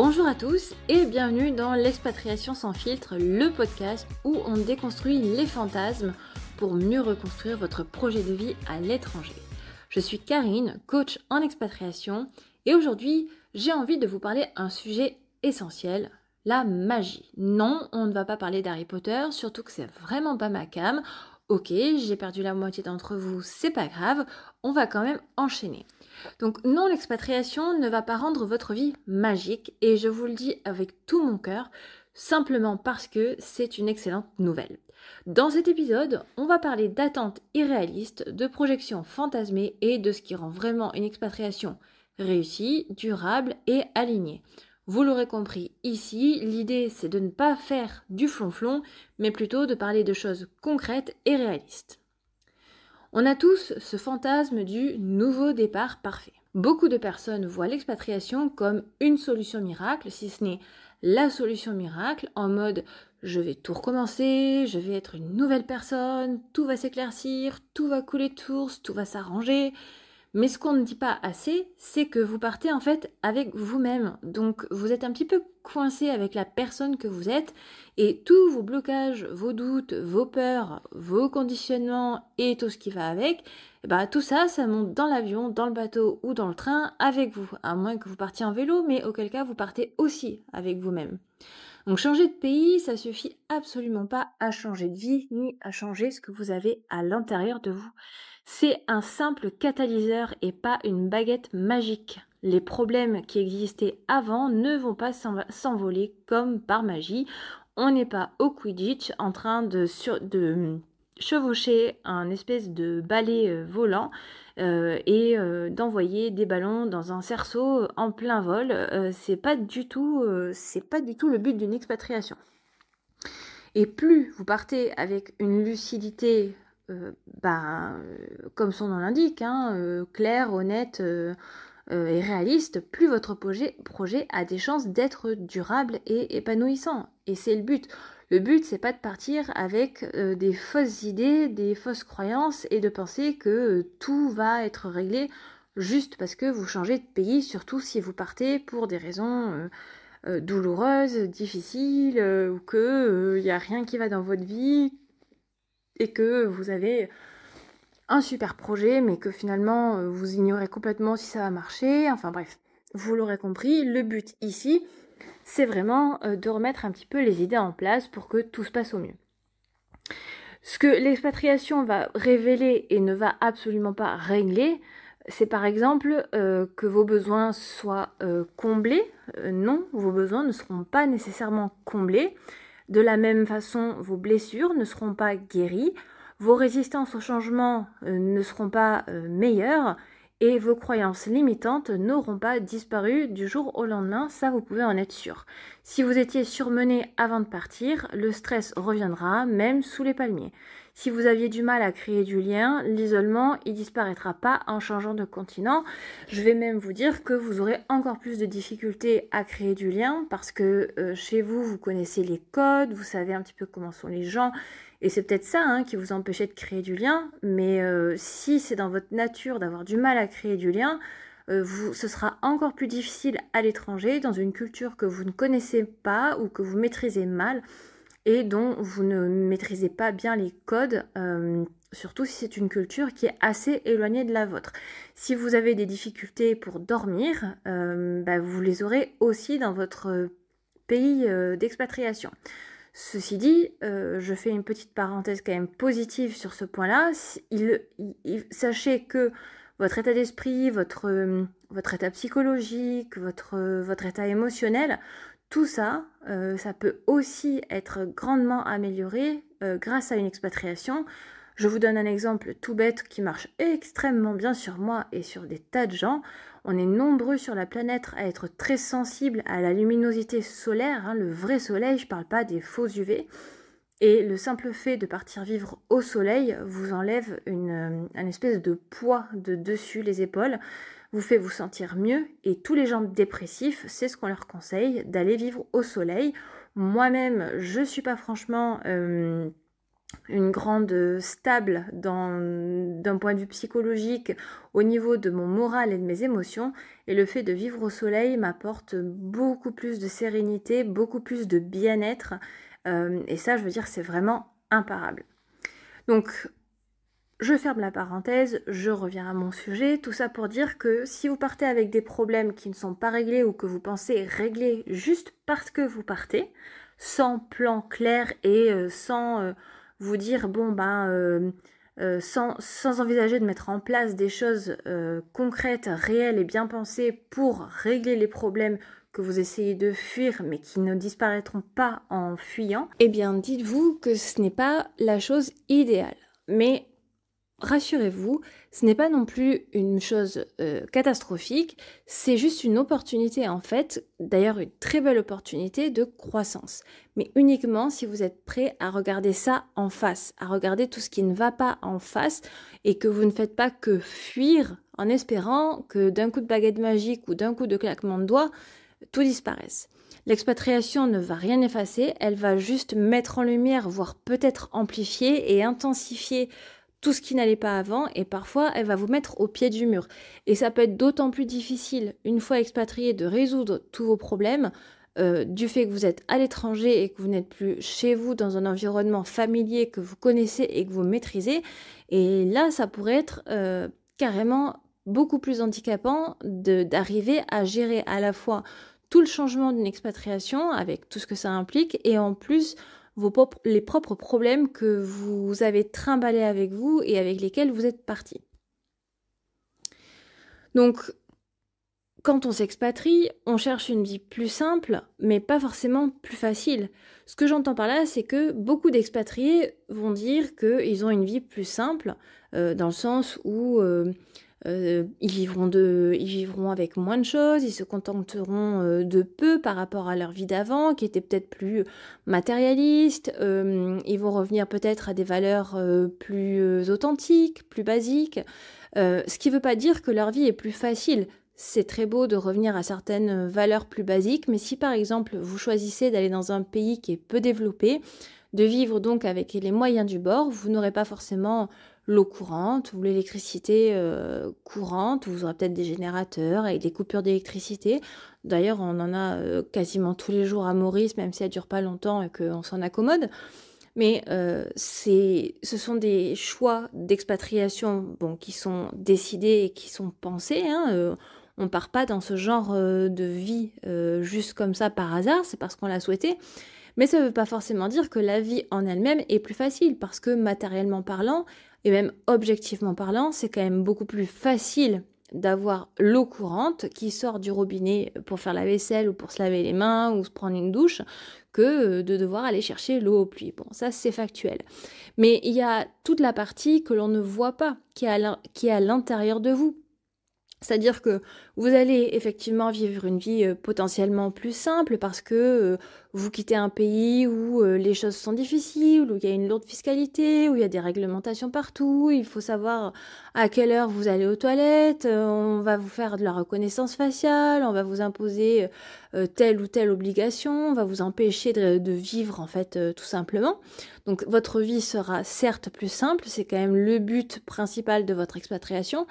Bonjour à tous et bienvenue dans l'Expatriation sans filtre, le podcast où on déconstruit les fantasmes pour mieux reconstruire votre projet de vie à l'étranger. Je suis Karine, coach en expatriation et aujourd'hui j'ai envie de vous parler d'un sujet essentiel, la magie. Non, on ne va pas parler d'Harry Potter, surtout que c'est vraiment pas ma came. Ok, j'ai perdu la moitié d'entre vous, c'est pas grave, on va quand même enchaîner. Donc non, l'expatriation ne va pas rendre votre vie magique et je vous le dis avec tout mon cœur, simplement parce que c'est une excellente nouvelle. Dans cet épisode, on va parler d'attentes irréalistes, de projections fantasmées et de ce qui rend vraiment une expatriation réussie, durable et alignée. Vous l'aurez compris ici, l'idée c'est de ne pas faire du flonflon, mais plutôt de parler de choses concrètes et réalistes. On a tous ce fantasme du nouveau départ parfait. Beaucoup de personnes voient l'expatriation comme une solution miracle, si ce n'est la solution miracle, en mode je vais tout recommencer, je vais être une nouvelle personne, tout va s'éclaircir, tout va couler de source, tout va s'arranger. Mais ce qu'on ne dit pas assez, c'est que vous partez en fait avec vous-même. Donc vous êtes un petit peu coincé avec la personne que vous êtes et tous vos blocages, vos doutes, vos peurs, vos conditionnements et tout ce qui va avec, tout ça monte dans l'avion, dans le bateau ou dans le train avec vous. À moins que vous partiez en vélo, mais auquel cas vous partez aussi avec vous-même. Donc changer de pays, ça suffit absolument pas à changer de vie ni à changer ce que vous avez à l'intérieur de vous. C'est un simple catalyseur et pas une baguette magique. Les problèmes qui existaient avant ne vont pas s'envoler comme par magie. On n'est pas au Quidditch en train de chevaucher un espèce de balai volant et d'envoyer des ballons dans un cerceau en plein vol. C'est pas du tout le but d'une expatriation. Et plus vous partez avec une lucidité comme son nom l'indique, clair, honnête et réaliste, plus votre projet a des chances d'être durable et épanouissant. Et c'est le but. Le but, c'est pas de partir avec des fausses idées, des fausses croyances et de penser que tout va être réglé juste parce que vous changez de pays, surtout si vous partez pour des raisons douloureuses, difficiles, ou que y a rien qui va dans votre vie et que vous avez un super projet, mais que finalement vous ignorez complètement si ça va marcher. Enfin bref, vous l'aurez compris, le but ici, c'est vraiment de remettre un petit peu les idées en place pour que tout se passe au mieux. Ce que l'expatriation va révéler et ne va absolument pas régler, c'est par exemple que vos besoins soient comblés. Non, vos besoins ne seront pas nécessairement comblés. De la même façon, vos blessures ne seront pas guéries. Vos résistances au changement ne seront pas meilleures et vos croyances limitantes n'auront pas disparu du jour au lendemain, ça vous pouvez en être sûr. Si vous étiez surmené avant de partir, le stress reviendra même sous les palmiers. Si vous aviez du mal à créer du lien, l'isolement il disparaîtra pas en changeant de continent. Je vais même vous dire que vous aurez encore plus de difficultés à créer du lien parce que chez vous, vous connaissez les codes, vous savez un petit peu comment sont les gens. Et c'est peut-être ça qui vous empêchait de créer du lien, mais si c'est dans votre nature d'avoir du mal à créer du lien, ce sera encore plus difficile à l'étranger, dans une culture que vous ne connaissez pas ou que vous maîtrisez mal et dont vous ne maîtrisez pas bien les codes, surtout si c'est une culture qui est assez éloignée de la vôtre. Si vous avez des difficultés pour dormir, vous les aurez aussi dans votre pays d'expatriation. Ceci dit, je fais une petite parenthèse quand même positive sur ce point-là. Sachez que votre état d'esprit, votre état psychologique, votre état émotionnel, tout ça, ça peut aussi être grandement amélioré grâce à une expatriation. Je vous donne un exemple tout bête qui marche extrêmement bien sur moi et sur des tas de gens. On est nombreux sur la planète à être très sensibles à la luminosité solaire, le vrai soleil, je ne parle pas des faux UV. Et le simple fait de partir vivre au soleil vous enlève une espèce de poids de dessus les épaules, vous fait vous sentir mieux et tous les gens dépressifs, c'est ce qu'on leur conseille, d'aller vivre au soleil. Moi-même, je ne suis pas franchement une grande stable d'un point de vue psychologique au niveau de mon moral et de mes émotions, et le fait de vivre au soleil m'apporte beaucoup plus de sérénité, beaucoup plus de bien-être, et ça, je veux dire, c'est vraiment imparable. Donc, je ferme la parenthèse, je reviens à mon sujet, tout ça pour dire que si vous partez avec des problèmes qui ne sont pas réglés ou que vous pensez régler juste parce que vous partez, sans plan clair et sans vous dire, bon ben, sans envisager de mettre en place des choses concrètes, réelles et bien pensées pour régler les problèmes que vous essayez de fuir mais qui ne disparaîtront pas en fuyant, eh bien dites-vous que ce n'est pas la chose idéale. Mais rassurez-vous, ce n'est pas non plus une chose catastrophique, c'est juste une opportunité en fait, d'ailleurs une très belle opportunité de croissance. Mais uniquement si vous êtes prêt à regarder ça en face, à regarder tout ce qui ne va pas en face et que vous ne faites pas que fuir en espérant que d'un coup de baguette magique ou d'un coup de claquement de doigts, tout disparaisse. L'expatriation ne va rien effacer, elle va juste mettre en lumière, voire peut-être amplifier et intensifier tout ce qui n'allait pas avant, et parfois elle va vous mettre au pied du mur. Et ça peut être d'autant plus difficile, une fois expatrié, de résoudre tous vos problèmes, du fait que vous êtes à l'étranger et que vous n'êtes plus chez vous dans un environnement familier que vous connaissez et que vous maîtrisez. Et là, ça pourrait être carrément beaucoup plus handicapant d'arriver à gérer à la fois tout le changement d'une expatriation avec tout ce que ça implique et en plus les propres problèmes que vous avez trimballés avec vous et avec lesquels vous êtes parti. Donc, quand on s'expatrie, on cherche une vie plus simple, mais pas forcément plus facile. Ce que j'entends par là, c'est que beaucoup d'expatriés vont dire qu'ils ont une vie plus simple, dans le sens où ils vivront avec moins de choses, ils se contenteront de peu par rapport à leur vie d'avant, qui était peut-être plus matérialiste, ils vont revenir peut-être à des valeurs plus authentiques, plus basiques, ce qui ne veut pas dire que leur vie est plus facile. C'est très beau de revenir à certaines valeurs plus basiques, mais si par exemple vous choisissez d'aller dans un pays qui est peu développé, de vivre donc avec les moyens du bord, vous n'aurez pas forcément l'eau courante ou l'électricité courante, vous aurez peut-être des générateurs avec des coupures d'électricité. D'ailleurs, on en a quasiment tous les jours à Maurice, même si ça ne dure pas longtemps et qu'on s'en accommode. Mais ce sont des choix d'expatriation qui sont décidés et qui sont pensés. On ne part pas dans ce genre de vie juste comme ça par hasard, c'est parce qu'on l'a souhaité. Mais ça ne veut pas forcément dire que la vie en elle-même est plus facile, parce que matériellement parlant, et même objectivement parlant, c'est quand même beaucoup plus facile d'avoir l'eau courante qui sort du robinet pour faire la vaisselle ou pour se laver les mains ou se prendre une douche que de devoir aller chercher l'eau au puits. Bon, ça c'est factuel. Mais il y a toute la partie que l'on ne voit pas, qui est à l'intérieur de vous. C'est-à-dire que vous allez effectivement vivre une vie potentiellement plus simple parce que vous quittez un pays où les choses sont difficiles, où il y a une lourde fiscalité, où il y a des réglementations partout, il faut savoir à quelle heure vous allez aux toilettes, on va vous faire de la reconnaissance faciale, on va vous imposer telle ou telle obligation, on va vous empêcher de vivre en fait tout simplement. Donc votre vie sera certes plus simple, c'est quand même le but principal de votre expatriation,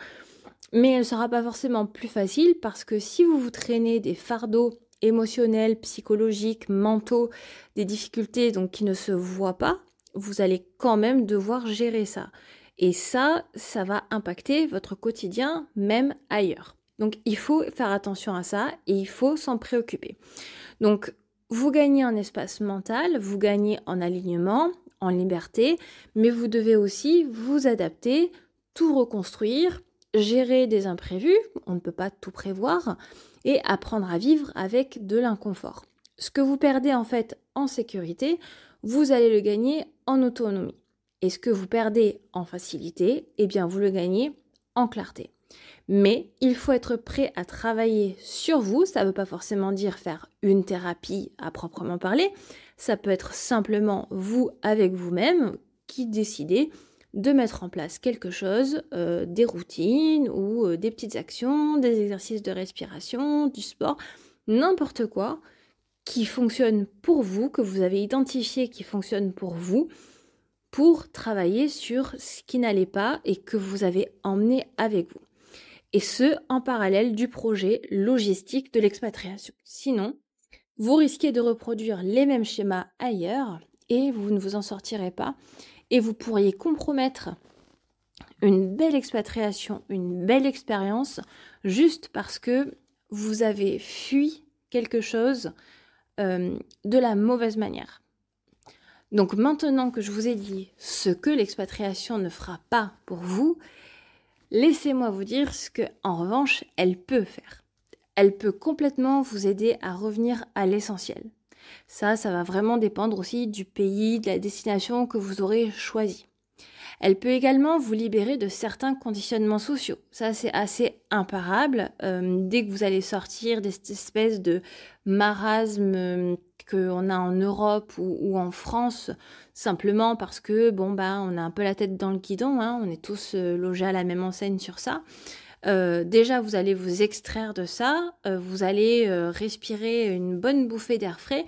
mais elle ne sera pas forcément plus facile parce que si vous vous traînez des fardeaux émotionnels, psychologiques, mentaux, des difficultés donc qui ne se voient pas, vous allez quand même devoir gérer ça. Et ça va impacter votre quotidien même ailleurs. Donc il faut faire attention à ça et il faut s'en préoccuper. Donc vous gagnez en espace mental, vous gagnez en alignement, en liberté, mais vous devez aussi vous adapter, tout reconstruire, gérer des imprévus, on ne peut pas tout prévoir, et apprendre à vivre avec de l'inconfort. Ce que vous perdez en fait en sécurité, vous allez le gagner en autonomie. Et ce que vous perdez en facilité, eh bien vous le gagnez en clarté. Mais il faut être prêt à travailler sur vous, ça ne veut pas forcément dire faire une thérapie à proprement parler, ça peut être simplement vous avec vous-même qui décidez de mettre en place quelque chose, des routines ou des petites actions, des exercices de respiration, du sport, n'importe quoi qui fonctionne pour vous, que vous avez identifié qui fonctionne pour vous, pour travailler sur ce qui n'allait pas et que vous avez emmené avec vous. Et ce, en parallèle du projet logistique de l'expatriation. Sinon, vous risquez de reproduire les mêmes schémas ailleurs et vous ne vous en sortirez pas. Et vous pourriez compromettre une belle expatriation, une belle expérience, juste parce que vous avez fui quelque chose de la mauvaise manière. Donc maintenant que je vous ai dit ce que l'expatriation ne fera pas pour vous, laissez-moi vous dire ce que, en revanche, elle peut faire. Elle peut complètement vous aider à revenir à l'essentiel. Ça va vraiment dépendre aussi du pays, de la destination que vous aurez choisi. Elle peut également vous libérer de certains conditionnements sociaux. Ça, c'est assez imparable. Dès que vous allez sortir de cette espèce de marasme qu'on a en Europe ou en France, simplement parce que, on a un peu la tête dans le guidon, hein, on est tous logés à la même enseigne sur ça. Déjà, vous allez vous extraire de ça, vous allez respirer une bonne bouffée d'air frais,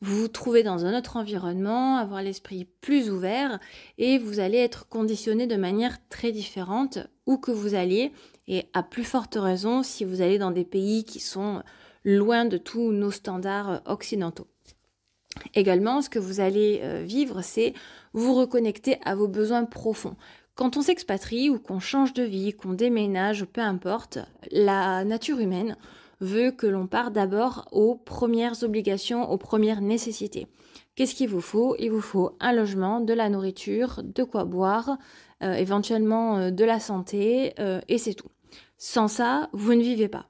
vous vous trouvez dans un autre environnement, avoir l'esprit plus ouvert et vous allez être conditionné de manière très différente où que vous alliez et à plus forte raison si vous allez dans des pays qui sont loin de tous nos standards occidentaux. Également, ce que vous allez vivre, c'est vous reconnecter à vos besoins profonds. Quand on s'expatrie ou qu'on change de vie, qu'on déménage, peu importe, la nature humaine veut que l'on parte d'abord aux premières obligations, aux premières nécessités. Qu'est-ce qu'il vous faut ? Il vous faut un logement, de la nourriture, de quoi boire, éventuellement de la santé, et c'est tout. Sans ça, vous ne vivez pas.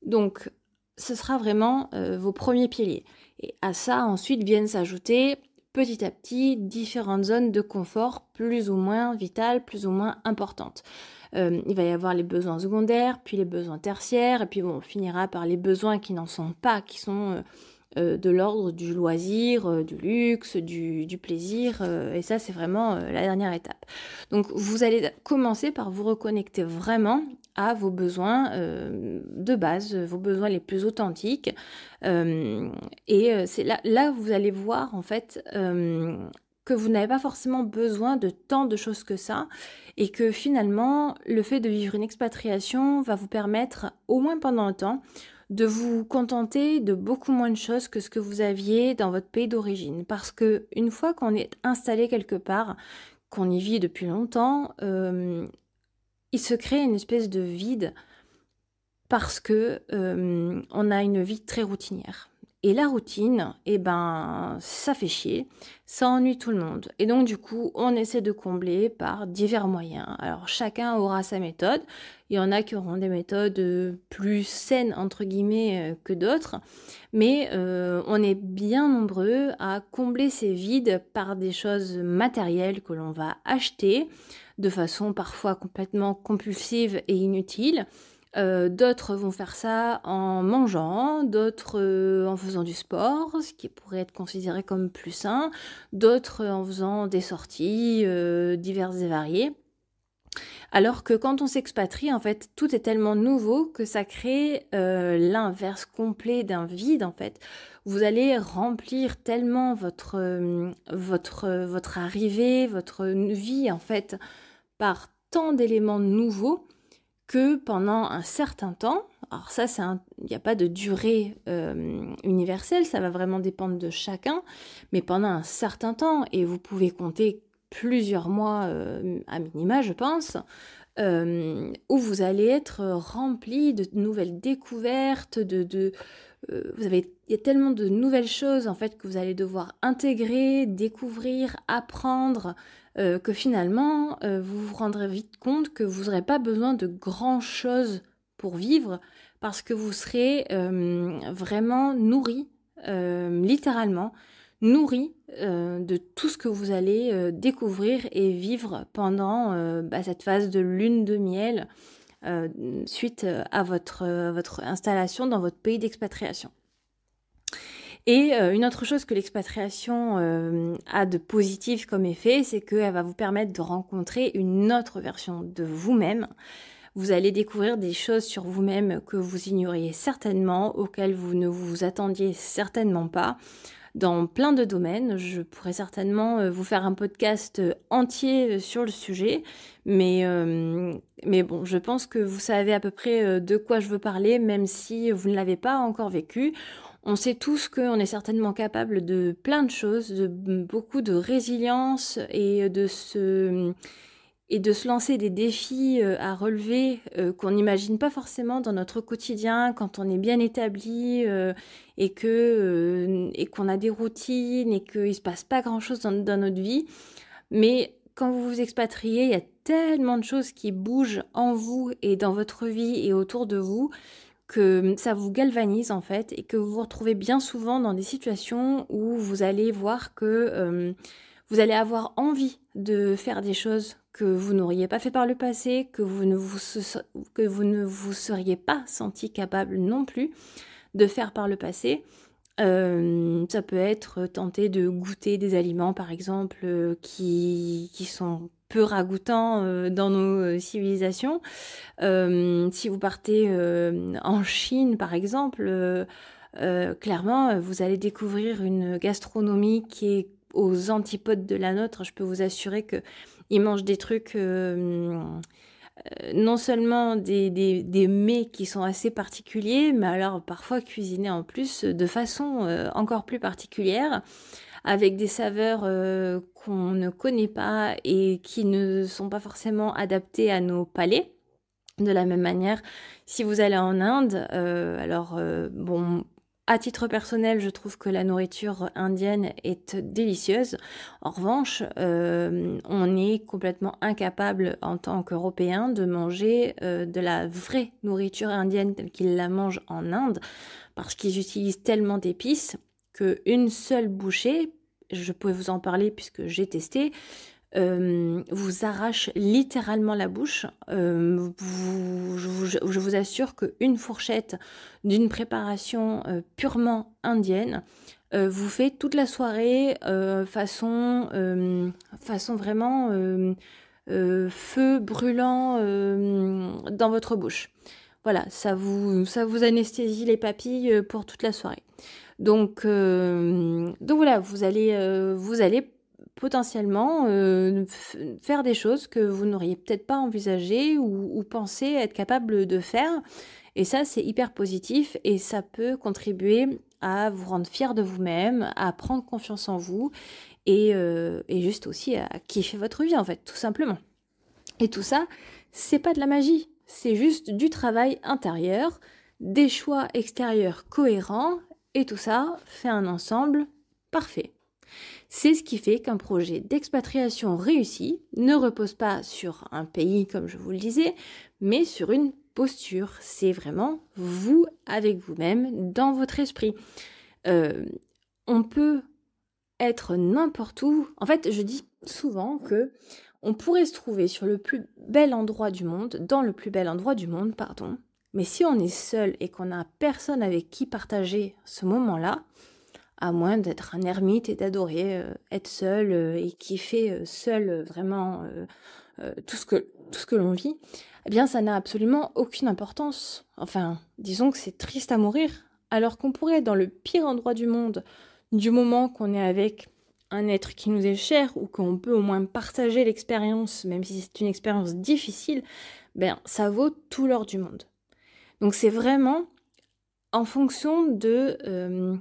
Donc, ce sera vraiment vos premiers piliers. Et à ça, ensuite, viennent s'ajouter petit à petit différentes zones de confort plus ou moins vitales, plus ou moins importantes. Il va y avoir les besoins secondaires, puis les besoins tertiaires, et puis on finira par les besoins qui n'en sont pas, qui sont de l'ordre du loisir, du luxe, du plaisir, et ça c'est vraiment la dernière étape. Donc vous allez commencer par vous reconnecter vraiment à vos besoins de base, vos besoins les plus authentiques, et c'est là vous allez voir en fait que vous n'avez pas forcément besoin de tant de choses que ça et que finalement le fait de vivre une expatriation va vous permettre, au moins pendant un temps, de vous contenter de beaucoup moins de choses que ce que vous aviez dans votre pays d'origine. Parce que une fois qu'on est installé quelque part, qu'on y vit depuis longtemps, il se crée une espèce de vide parce que on a une vie très routinière. Et la routine, ça fait chier, ça ennuie tout le monde. Et donc du coup, on essaie de combler par divers moyens. Alors chacun aura sa méthode. Il y en a qui auront des méthodes plus saines, entre guillemets, que d'autres. Mais on est bien nombreux à combler ces vides par des choses matérielles que l'on va acheter de façon parfois complètement compulsive et inutile. D'autres vont faire ça en mangeant, d'autres en faisant du sport, ce qui pourrait être considéré comme plus sain, d'autres en faisant des sorties diverses et variées. Alors que quand on s'expatrie, en fait, tout est tellement nouveau que ça crée l'inverse complet d'un vide, en fait. Vous allez remplir tellement votre arrivée, votre vie, en fait, par tant d'éléments nouveaux que pendant un certain temps, alors ça, il n'y a pas de durée universelle, ça va vraiment dépendre de chacun, mais pendant un certain temps, et vous pouvez compter plusieurs mois à minima, je pense, où vous allez être rempli de nouvelles découvertes, il y a tellement de nouvelles choses en fait que vous allez devoir intégrer, découvrir, apprendre, que finalement vous vous rendrez vite compte que vous n'aurez pas besoin de grand chose pour vivre parce que vous serez vraiment nourri, littéralement nourri de tout ce que vous allez découvrir et vivre pendant cette phase de lune de miel suite à votre installation dans votre pays d'expatriation. Et une autre chose que l'expatriation a de positif comme effet, c'est qu'elle va vous permettre de rencontrer une autre version de vous-même. Vous allez découvrir des choses sur vous-même que vous ignoriez certainement, auxquelles vous ne vous attendiez certainement pas. dans plein de domaines. Je pourrais certainement vous faire un podcast entier sur le sujet, mais bon, je pense que vous savez à peu près de quoi je veux parler, même si vous ne l'avez pas encore vécu. On sait tous qu'on est certainement capable de plein de choses, de beaucoup de résilience et de se lancer des défis à relever qu'on n'imagine pas forcément dans notre quotidien quand on est bien établi et qu'on a des routines et qu'il ne se passe pas grand-chose dans notre vie. Mais quand vous vous expatriez, il y a tellement de choses qui bougent en vous et dans votre vie et autour de vous que ça vous galvanise en fait et que vous vous retrouvez bien souvent dans des situations où vous allez voir que vous allez avoir envie de faire des choses que vous n'auriez pas fait par le passé, que vous ne vous seriez pas senti capable non plus de faire par le passé. Ça peut être tenter de goûter des aliments par exemple qui sont peu ragoûtants dans nos civilisations. Si vous partez en Chine par exemple, clairement vous allez découvrir une gastronomie qui est aux antipodes de la nôtre. Je peux vous assurer qu'ils mangent des trucs, non seulement des mets qui sont assez particuliers, mais alors parfois cuisinés en plus de façon encore plus particulière, avec des saveurs qu'on ne connaît pas et qui ne sont pas forcément adaptées à nos palais. De la même manière, si vous allez en Inde, bon, à titre personnel, je trouve que la nourriture indienne est délicieuse. En revanche, on est complètement incapable en tant qu'Européens de manger de la vraie nourriture indienne telle qu'ils la mangent en Inde, parce qu'ils utilisent tellement d'épices qu'une seule bouchée, je pouvais vous en parler puisque j'ai testé, vous arrache littéralement la bouche. Je vous assure qu'une fourchette d'une préparation purement indienne vous fait toute la soirée façon vraiment feu brûlant dans votre bouche. Voilà, ça vous anesthésie les papilles pour toute la soirée. Donc voilà, vous allez potentiellement faire des choses que vous n'auriez peut-être pas envisagées ou pensé être capable de faire. Et ça, c'est hyper positif et ça peut contribuer à vous rendre fier de vous-même, à prendre confiance en vous et juste aussi à kiffer votre vie en fait, tout simplement. Et tout ça, c'est pas de la magie, c'est juste du travail intérieur, des choix extérieurs cohérents et tout ça fait un ensemble parfait. C'est ce qui fait qu'un projet d'expatriation réussi ne repose pas sur un pays, comme je vous le disais, mais sur une posture. C'est vraiment vous avec vous-même, dans votre esprit. On peut être n'importe où. En fait, je dis souvent que on pourrait se trouver sur le plus bel endroit du monde, dans le plus bel endroit du monde, pardon. Mais si on est seul et qu'on n'a personne avec qui partager ce moment-là, à moins d'être un ermite et d'adorer être seul et kiffer seul vraiment tout ce que l'on vit, eh bien ça n'a absolument aucune importance. Enfin, disons que c'est triste à mourir, alors qu'on pourrait être dans le pire endroit du monde, du moment qu'on est avec un être qui nous est cher ou qu'on peut au moins partager l'expérience, même si c'est une expérience difficile, ben ça vaut tout l'or du monde. Donc c'est vraiment en fonction de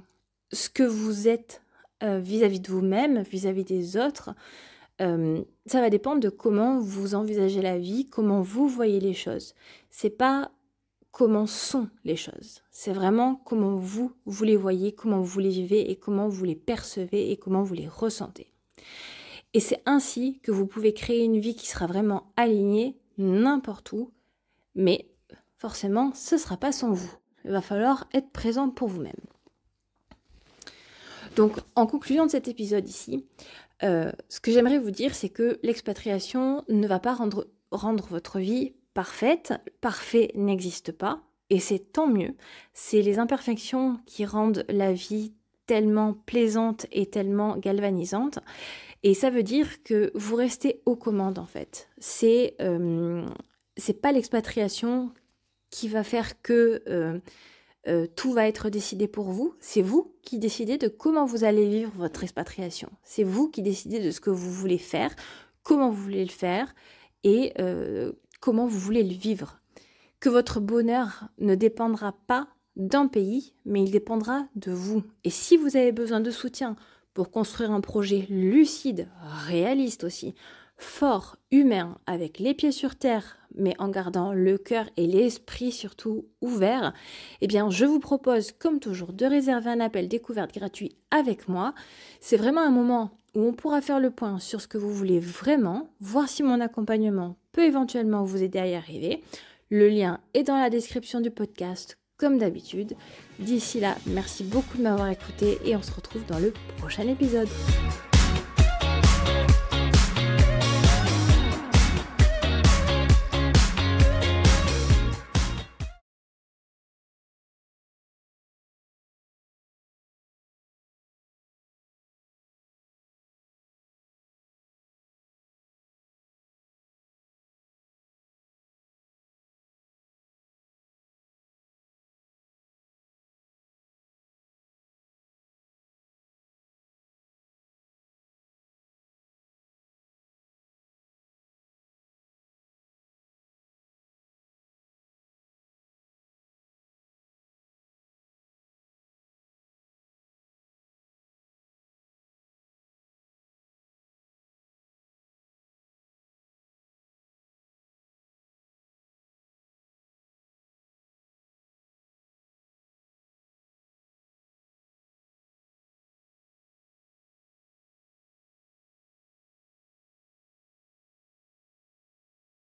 ce que vous êtes vis-à-vis de vous-même, vis-à-vis des autres. Ça va dépendre de comment vous envisagez la vie, comment vous voyez les choses. C'est pas comment sont les choses. C'est vraiment comment vous les voyez, comment vous les vivez et comment vous les percevez et comment vous les ressentez. Et c'est ainsi que vous pouvez créer une vie qui sera vraiment alignée n'importe où, mais forcément, ce ne sera pas sans vous. Il va falloir être présent pour vous-même. Donc, en conclusion de cet épisode ici, ce que j'aimerais vous dire, c'est que l'expatriation ne va pas rendre votre vie parfaite. Parfait n'existe pas, et c'est tant mieux. C'est les imperfections qui rendent la vie tellement plaisante et tellement galvanisante. Et ça veut dire que vous restez aux commandes, en fait. C'est pas l'expatriation qui va faire que tout va être décidé pour vous. C'est vous qui décidez de comment vous allez vivre votre expatriation. C'est vous qui décidez de ce que vous voulez faire, comment vous voulez le faire et comment vous voulez le vivre. Que votre bonheur ne dépendra pas d'un pays, mais il dépendra de vous. Et si vous avez besoin de soutien pour construire un projet lucide, réaliste aussi, fort, humain, avec les pieds sur terre, mais en gardant le cœur et l'esprit surtout ouverts, eh bien je vous propose comme toujours de réserver un appel découverte gratuit avec moi. C'est vraiment un moment où on pourra faire le point sur ce que vous voulez vraiment, voir si mon accompagnement peut éventuellement vous aider à y arriver. Le lien est dans la description du podcast, comme d'habitude. D'ici là, merci beaucoup de m'avoir écouté et on se retrouve dans le prochain épisode.